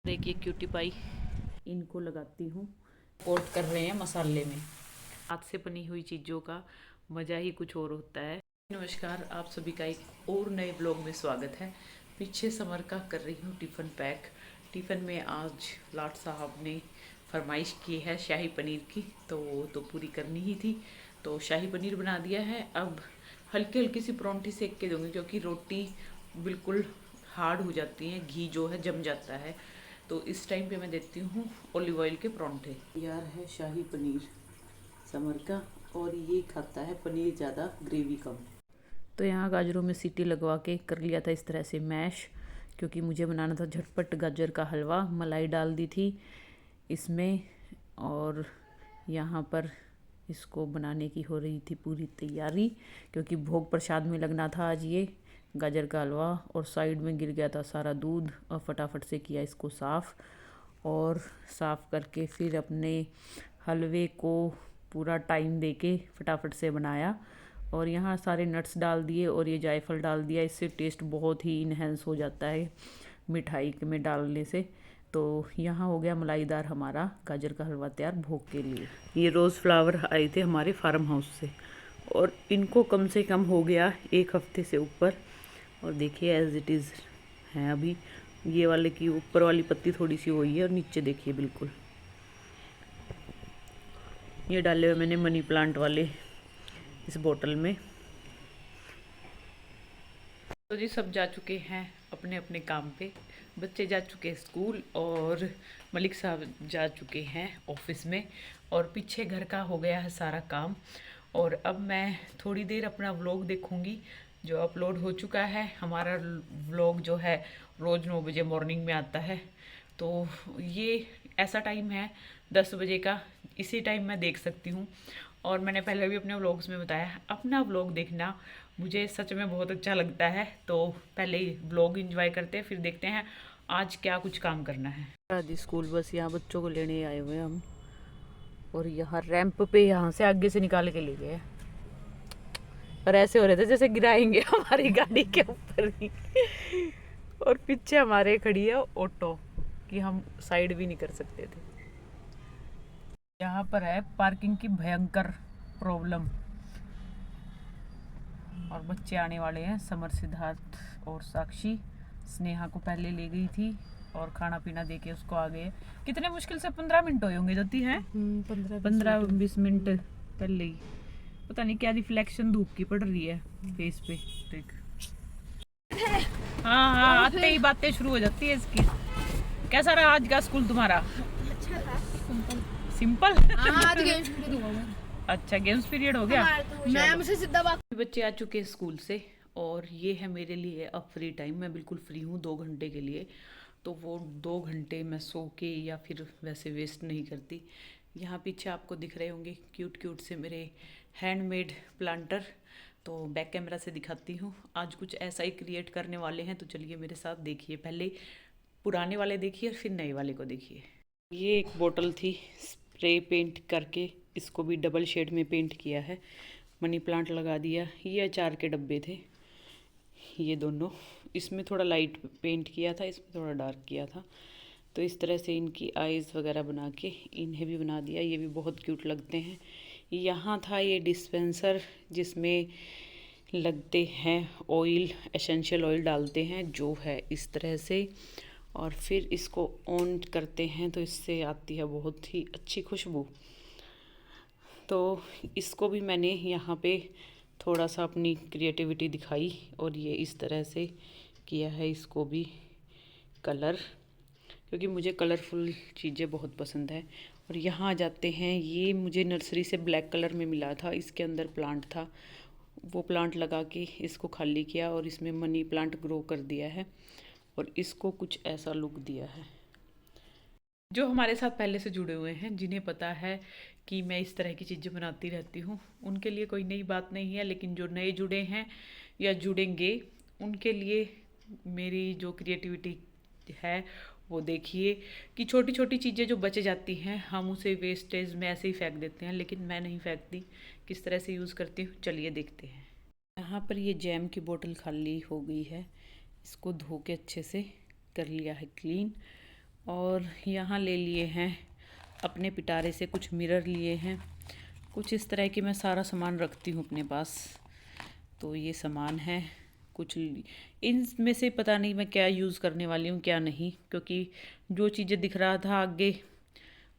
देखिए cutie pie, इनको लगाती हूँ, कोट कर रहे हैं मसाले में। हाथ से बनी हुई चीज़ों का मज़ा ही कुछ और होता है। नमस्कार, आप सभी का एक और नए ब्लॉग में स्वागत है। पीछे समर का कर रही हूँ टिफ़िन पैक। टिफ़िन में आज लाट साहब ने फरमाइश की है शाही पनीर की, तो वो तो पूरी करनी ही थी। तो शाही पनीर बना दिया है। अब हल्की हल्की सी परोंठी सेक के दूँगी, क्योंकि रोटी बिल्कुल हार्ड हो जाती है, घी जो है जम जाता है। तो इस टाइम पे मैं देती हूँ ऑलिव ऑयल के परोंठे। तैयार है शाही पनीर समर का, और ये खाता है पनीर ज़्यादा, ग्रेवी कम। तो यहाँ गाजरों में सीटी लगवा के कर लिया था इस तरह से मैश, क्योंकि मुझे बनाना था झटपट गाजर का हलवा। मलाई डाल दी थी इसमें, और यहाँ पर इसको बनाने की हो रही थी पूरी तैयारी, क्योंकि भोग प्रसाद में लगना था आज ये गाजर का हलवा। और साइड में गिर गया था सारा दूध, और फटाफट से किया इसको साफ़, और साफ़ करके फिर अपने हलवे को पूरा टाइम देके फटाफट से बनाया। और यहाँ सारे नट्स डाल दिए और ये जायफल डाल दिया, इससे टेस्ट बहुत ही इन्हेंस हो जाता है मिठाई में डालने से। तो यहाँ हो गया मलाईदार हमारा गाजर का हलवा तैयार भोग के लिए। ये रोज़ फ्लावर आए थे हमारे फार्म हाउस से, और इनको कम से कम हो गया 1 हफ्ते से ऊपर। और देखिए एज इट इज़ हैं अभी। ये वाले की ऊपर वाली पत्ती थोड़ी सी हुई है, और नीचे देखिए बिल्कुल। ये डाले हुए मैंने मनी प्लांट वाले इस बोतल में। तो जी सब जा चुके हैं अपने अपने काम पे। बच्चे जा चुके हैं स्कूल, और मलिक साहब जा चुके हैं ऑफिस में, और पीछे घर का हो गया है सारा काम। और अब मैं थोड़ी देर अपना व्लॉग देखूंगी जो अपलोड हो चुका है। हमारा व्लॉग जो है रोज़ 9 बजे मॉर्निंग में आता है। तो ये ऐसा टाइम है 10 बजे का, इसी टाइम मैं देख सकती हूँ। और मैंने पहले भी अपने व्लॉग्स में बताया, अपना व्लॉग देखना मुझे सच में बहुत अच्छा लगता है। तो पहले ही व्लॉग एंजॉय करते हैं, फिर देखते हैं आज क्या कुछ काम करना है। आदि स्कूल बस यहाँ बच्चों को लेने आए हुए हैं हम, और यहाँ रैंप पे यहाँ से आगे से निकाल के ले गए, और ऐसे हो रहे थे जैसे गिराएंगे हमारी गाड़ी के ऊपर ही। और पीछे हमारे खड़ी है ऑटो, कि हम साइड भी नहीं कर सकते थे। यहाँ पर है पार्किंग की भयंकर प्रॉब्लम, और बच्चे आने वाले हैं। समर, सिद्धार्थ और साक्षी। स्नेहा को पहले ले गई थी और खाना पीना दे के उसको आ गए। कितने मुश्किल से 15 मिनट हुए होंगे जाती हैं, 15-20 मिनट पहले ही। पता नहीं क्या रिफ्लेक्शन धूप की पड़ रही है फेस पे, देख। हाँ हाँ, आते ही बातें शुरू हो जाती है इसकी। कैसा रहा आज का स्कूल तुम्हारा? अच्छा था, सिंपल। आज गेम्स पीरियड हुआ मैं। अच्छा, गेम्स पीरियड हो गया। मैम से सीधा बात। बच्चे आ चुके हैं स्कूल से, और ये है मेरे लिए अब फ्री टाइम। मैं बिल्कुल फ्री हूँ 2 घंटे के लिए। तो वो 2 घंटे मैं सो के या फिर वैसे वेस्ट नहीं करती। यहाँ पीछे आपको दिख रहे होंगे क्यूट क्यूट से मेरे हैंडमेड प्लांटर। तो बैक कैमरा से दिखाती हूँ। आज कुछ ऐसा ही क्रिएट करने वाले हैं, तो चलिए मेरे साथ देखिए। पहले पुराने वाले देखिए, फिर नए वाले को देखिए। ये एक बोतल थी, स्प्रे पेंट करके इसको भी डबल शेड में पेंट किया है। मनी प्लांट लगा दिया। ये अचार के डब्बे थे ये दोनों, इसमें थोड़ा लाइट पेंट किया था, इसमें थोड़ा डार्क किया था। तो इस तरह से इनकी आईज़ वगैरह बना के इन्हें भी बना दिया। ये भी बहुत क्यूट लगते हैं। यहाँ था ये डिस्पेंसर जिसमें लगते हैं ऑयल, एसेंशियल ऑयल डालते हैं, जो है इस तरह से। और फिर इसको ऑन करते हैं तो इससे आती है बहुत ही अच्छी खुशबू। तो इसको भी मैंने यहाँ पे थोड़ा सा अपनी क्रिएटिविटी दिखाई, और ये इस तरह से किया है इसको भी कलर, क्योंकि मुझे कलरफुल चीज़ें बहुत पसंद है। और यहाँ आ जाते हैं, ये मुझे नर्सरी से ब्लैक कलर में मिला था, इसके अंदर प्लांट था। वो प्लांट लगा के इसको खाली किया, और इसमें मनी प्लांट ग्रो कर दिया है, और इसको कुछ ऐसा लुक दिया है। जो हमारे साथ पहले से जुड़े हुए हैं, जिन्हें पता है कि मैं इस तरह की चीज़ें बनाती रहती हूँ, उनके लिए कोई नई बात नहीं है। लेकिन जो नए जुड़े हैं या जुड़ेंगे, उनके लिए मेरी जो क्रिएटिविटी है वो देखिए, कि छोटी छोटी चीज़ें जो बच जाती हैं हम उसे वेस्टेज में ऐसे ही फेंक देते हैं, लेकिन मैं नहीं फेंकती। किस तरह से यूज़ करती हूँ चलिए देखते हैं। यहाँ पर ये जैम की बोतल खाली हो गई है, इसको धो के अच्छे से कर लिया है क्लीन। और यहाँ ले लिए हैं अपने पिटारे से कुछ मिरर लिए हैं। कुछ इस तरह की मैं सारा सामान रखती हूँ अपने पास। तो ये सामान है कुछ, इनमें से पता नहीं मैं क्या यूज़ करने वाली हूँ क्या नहीं, क्योंकि जो चीज़ें दिख रहा था आगे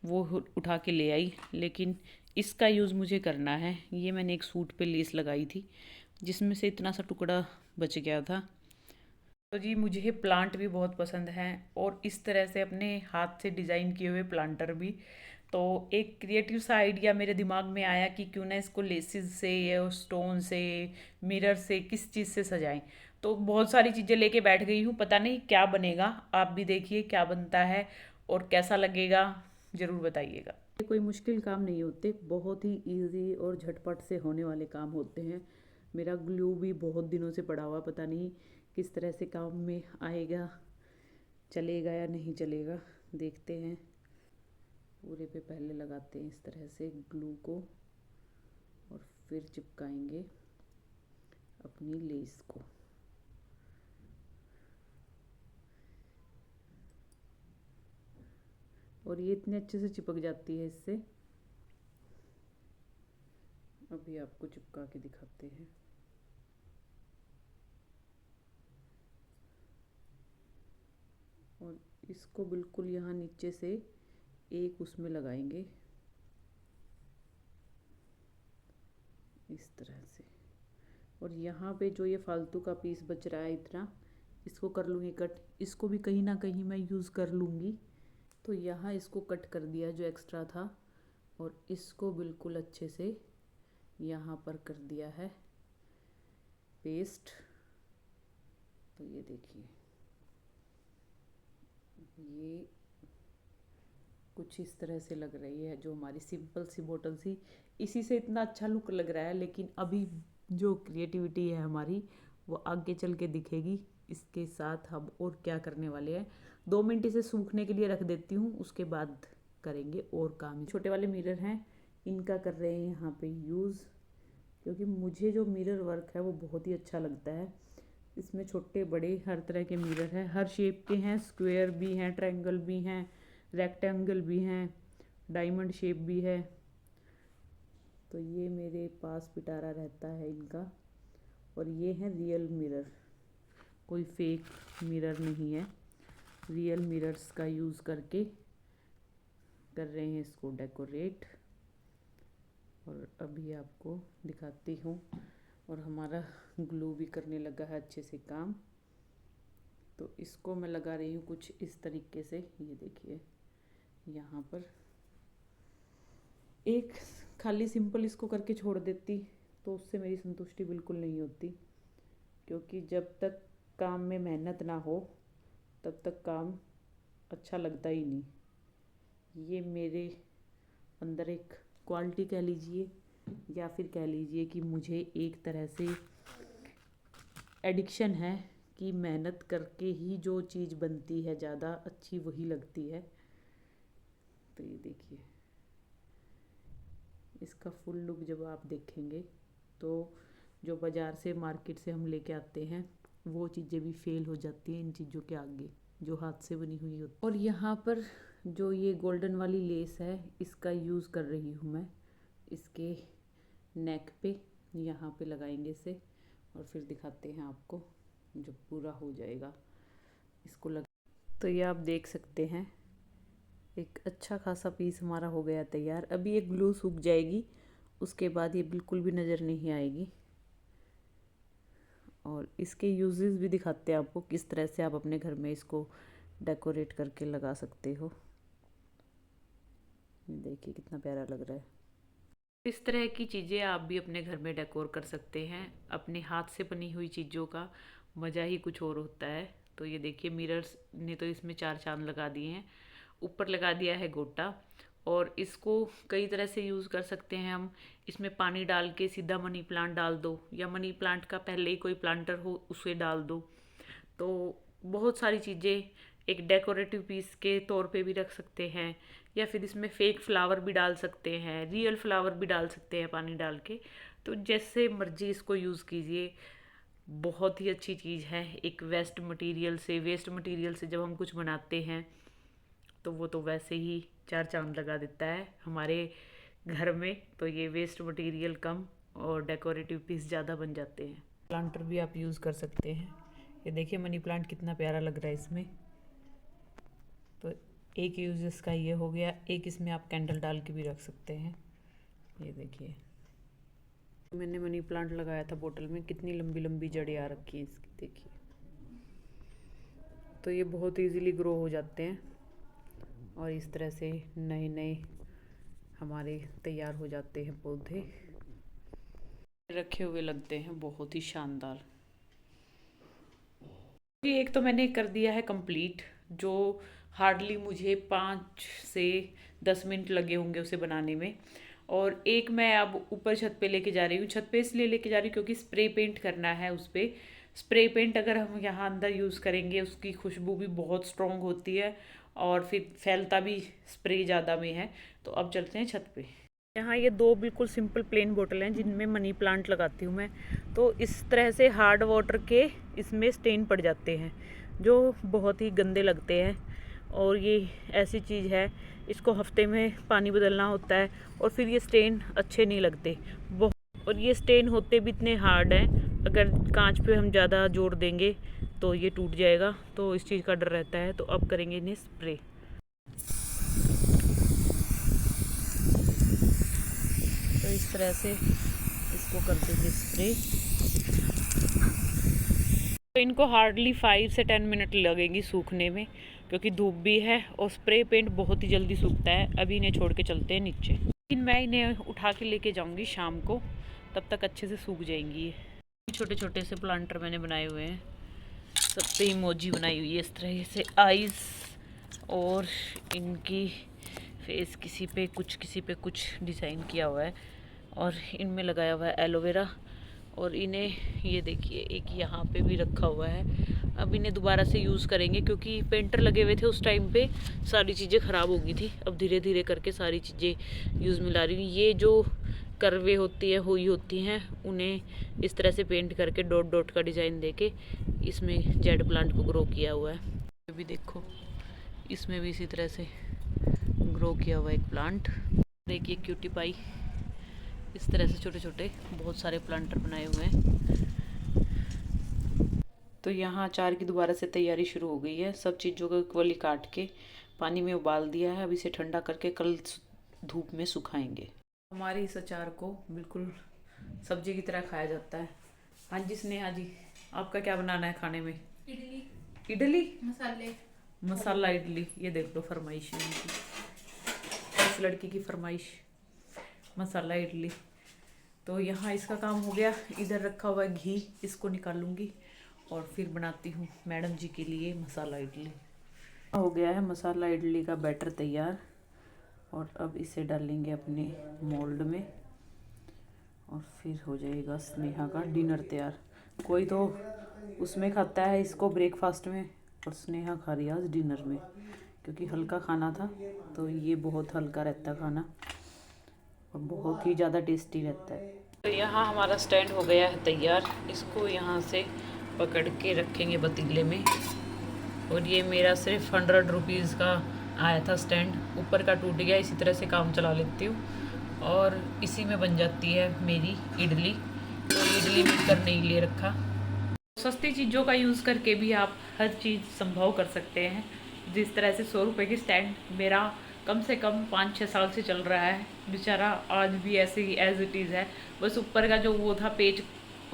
वो उठा के ले आई, लेकिन इसका यूज़ मुझे करना है। ये मैंने एक सूट पे लेस लगाई थी जिसमें से इतना सा टुकड़ा बच गया था। तो जी मुझे प्लांट भी बहुत पसंद हैं और इस तरह से अपने हाथ से डिज़ाइन किए हुए प्लांटर भी। तो एक क्रिएटिव सा आइडिया मेरे दिमाग में आया कि क्यों ना इसको लेसिस से या स्टोन से, मिरर से, किस चीज़ से सजाएं। तो बहुत सारी चीज़ें लेके बैठ गई हूँ, पता नहीं क्या बनेगा। आप भी देखिए क्या बनता है और कैसा लगेगा, ज़रूर बताइएगा। ये कोई मुश्किल काम नहीं होते, बहुत ही इजी और झटपट से होने वाले काम होते हैं। मेरा ग्लू भी बहुत दिनों से पड़ा हुआ, पता नहीं किस तरह से काम में आएगा, चलेगा या नहीं चलेगा, देखते हैं। पूरे पे पहले लगाते हैं इस तरह से ग्लू को और फिर चिपकाएंगे अपनी लेस को। और ये इतने अच्छे से चिपक जाती है इससे। अभी आपको चिपका के दिखाते हैं। और इसको बिल्कुल यहाँ नीचे से एक उसमें लगाएंगे इस तरह से। और यहाँ पे जो ये फालतू का पीस बच रहा है इतना, इसको कर लूँगी कट। इसको भी कहीं ना कहीं मैं यूज़ कर लूँगी। तो यहाँ इसको कट कर दिया जो एक्स्ट्रा था, और इसको बिल्कुल अच्छे से यहाँ पर कर दिया है पेस्ट। तो ये देखिए, ये कुछ इस तरह से लग रही है जो हमारी सिंपल सी बोतल सी। इसी से इतना अच्छा लुक लग रहा है, लेकिन अभी जो क्रिएटिविटी है हमारी वो आगे चल के दिखेगी। इसके साथ हम और क्या करने वाले हैं, 2 मिनट इसे सूखने के लिए रख देती हूँ, उसके बाद करेंगे और काम। छोटे वाले मिरर हैं, इनका कर रहे हैं यहाँ पे यूज़, क्योंकि मुझे जो मिरर वर्क है वो बहुत ही अच्छा लगता है। इसमें छोटे बड़े हर तरह के मिरर हैं, हर शेप के हैं, स्क्वायर भी हैं, ट्रायंगल भी हैं, रेक्टेंगल भी हैं, डायमंड शेप भी है। तो ये मेरे पास पिटारा रहता है इनका। और ये है रियल मिरर, कोई फेक मिरर नहीं है, रियल मिरर्स का यूज़ करके कर रहे हैं इसको डेकोरेट। और अभी आपको दिखाती हूँ। और हमारा ग्लू भी करने लगा है अच्छे से काम। तो इसको मैं लगा रही हूँ कुछ इस तरीके से, ये देखिए यहाँ पर। एक खाली सिंपल इसको करके छोड़ देती तो उससे मेरी संतुष्टि बिल्कुल नहीं होती, क्योंकि जब तक काम में मेहनत ना हो तब तक काम अच्छा लगता ही नहीं। ये मेरे अंदर एक क्वालिटी कह लीजिए, या फिर कह लीजिए कि मुझे एक तरह से एडिक्शन है कि मेहनत करके ही जो चीज़ बनती है ज़्यादा अच्छी वही लगती है। तो ये देखिए, इसका फुल लुक जब आप देखेंगे तो जो बाज़ार से मार्केट से हम लेके आते हैं वो चीज़ें भी फेल हो जाती हैं इन चीज़ों के आगे, जो हाथ से बनी हुई होती। और यहाँ पर जो ये गोल्डन वाली लेस है इसका यूज़ कर रही हूँ मैं इसके नेक पे। यहाँ पे लगाएंगे इसे और फिर दिखाते हैं आपको जब पूरा हो जाएगा इसको लग। तो ये आप देख सकते हैं एक अच्छा खासा पीस हमारा हो गया तैयार। अभी ये ग्लू सूख जाएगी, उसके बाद ये बिल्कुल भी नज़र नहीं आएगी। और इसके यूजेस भी दिखाते हैं आपको, किस तरह से आप अपने घर में इसको डेकोरेट करके लगा सकते हो। देखिए कितना प्यारा लग रहा है। इस तरह की चीज़ें आप भी अपने घर में डेकोर कर सकते हैं। अपने हाथ से बनी हुई चीज़ों का मज़ा ही कुछ और होता है। तो ये देखिए मिरर्स ने तो इसमें 4 चांद लगा दिए हैं। ऊपर लगा दिया है गोटा। और इसको कई तरह से यूज़ कर सकते हैं हम। इसमें पानी डाल के सीधा मनी प्लांट डाल दो, या मनी प्लांट का पहले ही कोई प्लांटर हो उसे डाल दो। तो बहुत सारी चीज़ें एक डेकोरेटिव पीस के तौर पे भी रख सकते हैं, या फिर इसमें फेक फ्लावर भी डाल सकते हैं, रियल फ्लावर भी डाल सकते हैं पानी डाल के। तो जैसे मर्जी इसको यूज़ कीजिए, बहुत ही अच्छी चीज़ है। एक वेस्ट मटेरियल से जब हम कुछ बनाते हैं तो वो तो वैसे ही 4 चांद लगा देता है हमारे घर में। तो ये वेस्ट मटेरियल कम और डेकोरेटिव पीस ज़्यादा बन जाते हैं। प्लांटर भी आप यूज़ कर सकते हैं। ये देखिए मनी प्लांट कितना प्यारा लग रहा है इसमें। तो एक यूज़ इसका ये हो गया। एक इसमें आप कैंडल डाल के भी रख सकते हैं। ये देखिए मैंने मनी प्लांट लगाया था बोतल में, कितनी लंबी लंबी जड़ें आ रखी हैं इसकी, देखिए। तो ये बहुत इजीली ग्रो हो जाते हैं और इस तरह से नए नए हमारे तैयार हो जाते हैं पौधे। रखे हुए लगते हैं बहुत ही शानदार। ये एक तो मैंने कर दिया है कंप्लीट, जो हार्डली मुझे 5 से 10 मिनट लगे होंगे उसे बनाने में। और एक मैं अब ऊपर छत पे लेके जा रही हूँ। छत पे इसलिए लेके जा रही हूँ क्योंकि स्प्रे पेंट करना है उस पर। स्प्रे पेंट अगर हम यहाँ अंदर यूज़ करेंगे उसकी खुशबू भी बहुत स्ट्रॉन्ग होती है और फिर फैलता भी स्प्रे ज़्यादा में है। तो अब चलते हैं छत पे। यहाँ ये 2 बिल्कुल सिंपल प्लेन बोतल हैं जिनमें मनी प्लांट लगाती हूँ मैं। तो इस तरह से हार्ड वाटर के इसमें स्टेन पड़ जाते हैं जो बहुत ही गंदे लगते हैं। और ये ऐसी चीज़ है, इसको हफ्ते में पानी बदलना होता है और फिर ये स्टेन अच्छे नहीं लगते बहुत। और ये स्टेन होते भी इतने हार्ड हैं, अगर कांच पे हम ज़्यादा जोर देंगे तो ये टूट जाएगा। तो इस चीज़ का डर रहता है। तो अब करेंगे इन्हें स्प्रे। तो इस तरह से इसको कर देंगे स्प्रे। तो इनको हार्डली 5 से 10 मिनट लगेंगी सूखने में क्योंकि धूप भी है और स्प्रे पेंट बहुत ही जल्दी सूखता है। अभी इन्हें छोड़ के चलते हैं नीचे, लेकिन मैं इन्हें उठा के लेके जाऊंगी शाम को, तब तक अच्छे से सूख जाएंगी। छोटे छोटे से प्लांटर मैंने बनाए हुए हैं, सब पे इमोजी बनाई हुई है इस तरह से, आईज और इनकी फेस, किसी पे कुछ डिज़ाइन किया हुआ है और इनमें लगाया हुआ है एलोवेरा। और इन्हें ये देखिए एक यहाँ पे भी रखा हुआ है। अब इन्हें दोबारा से यूज़ करेंगे क्योंकि पेंटर लगे हुए थे उस टाइम पे, सारी चीज़ें ख़राब हो गई थी। अब धीरे धीरे करके सारी चीज़ें यूज़ में ला रही हूँ। ये जो करवे होती है हुई होती हैं उन्हें इस तरह से पेंट करके डॉट डॉट का डिज़ाइन देके इसमें जेड प्लांट को ग्रो किया हुआ है। अभी देखो इसमें भी इसी तरह से ग्रो किया हुआ एक प्लांट। देखिए क्यूटी पाई, इस तरह से छोटे छोटे बहुत सारे प्लांटर बनाए हुए हैं। तो यहाँ अचार की दोबारा से तैयारी शुरू हो गई है। सब चीज़ों को इक्वली काट के पानी में उबाल दिया है। अब इसे ठंडा करके कल धूप में सुखाएंगे। हमारे इस अचार को बिल्कुल सब्जी की तरह खाया जाता है। हाँ जी स्नेहा जी, आपका क्या बनाना है खाने में? इडली। इडली मसाले मसाला इडली। ये देख लो फरमाइश है इनकी, इस लड़की की फरमाइश मसाला इडली। तो यहाँ इसका काम हो गया। इधर रखा हुआ है घी, इसको निकालूंगी और फिर बनाती हूँ मैडम जी के लिए मसाला इडली। हो गया है मसाला इडली का बैटर तैयार और अब इसे डालेंगे अपने मोल्ड में और फिर हो जाएगा स्नेहा का डिनर तैयार। कोई तो उसमें खाता है इसको ब्रेकफास्ट में और स्नेहा खा रही है आज डिनर में, क्योंकि हल्का खाना था। तो ये बहुत हल्का रहता है खाना और बहुत ही ज़्यादा टेस्टी रहता है। तो यहाँ हमारा स्टैंड हो गया है तैयार। इसको यहाँ से पकड़ के रखेंगे पतीले में। और ये मेरा सिर्फ 100 रुपीज़ का आया था स्टैंड, ऊपर का टूट गया। इसी तरह से काम चला लेती हूँ और इसी में बन जाती है मेरी इडली। तो इडली मिक्सर नहीं ले रखा। सस्ती चीज़ों का यूज़ करके भी आप हर चीज़ संभव कर सकते हैं। जिस तरह से 100 रुपये की स्टैंड मेरा कम से कम 5-6 साल से चल रहा है बेचारा, आज भी ऐसे ही एज इट इज़ है। बस ऊपर का जो वो था पेज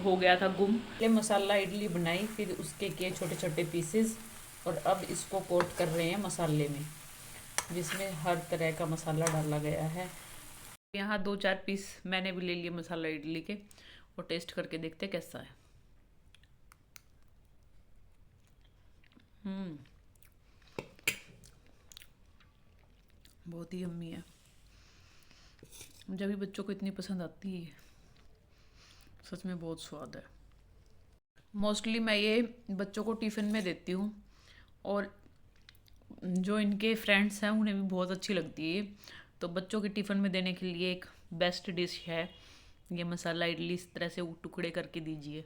हो गया था गुम। पहले मसाला इडली बनाई, फिर उसके किए छोटे छोटे पीसेस और अब इसको कोट कर रहे हैं मसाले में, जिसमें हर तरह का मसाला डाला गया है। यहाँ 2-4 पीस मैंने भी ले लिए मसाला इडली के और टेस्ट करके देखते कैसा है। बहुत ही यम्मी है। जब भी बच्चों को इतनी पसंद आती है, सच में बहुत स्वाद है। मोस्टली मैं ये बच्चों को टिफ़िन में देती हूँ और जो इनके फ्रेंड्स हैं उन्हें भी बहुत अच्छी लगती है। तो बच्चों के टिफ़िन में देने के लिए एक बेस्ट डिश है ये मसाला इडली। इस तरह से टुकड़े करके दीजिए।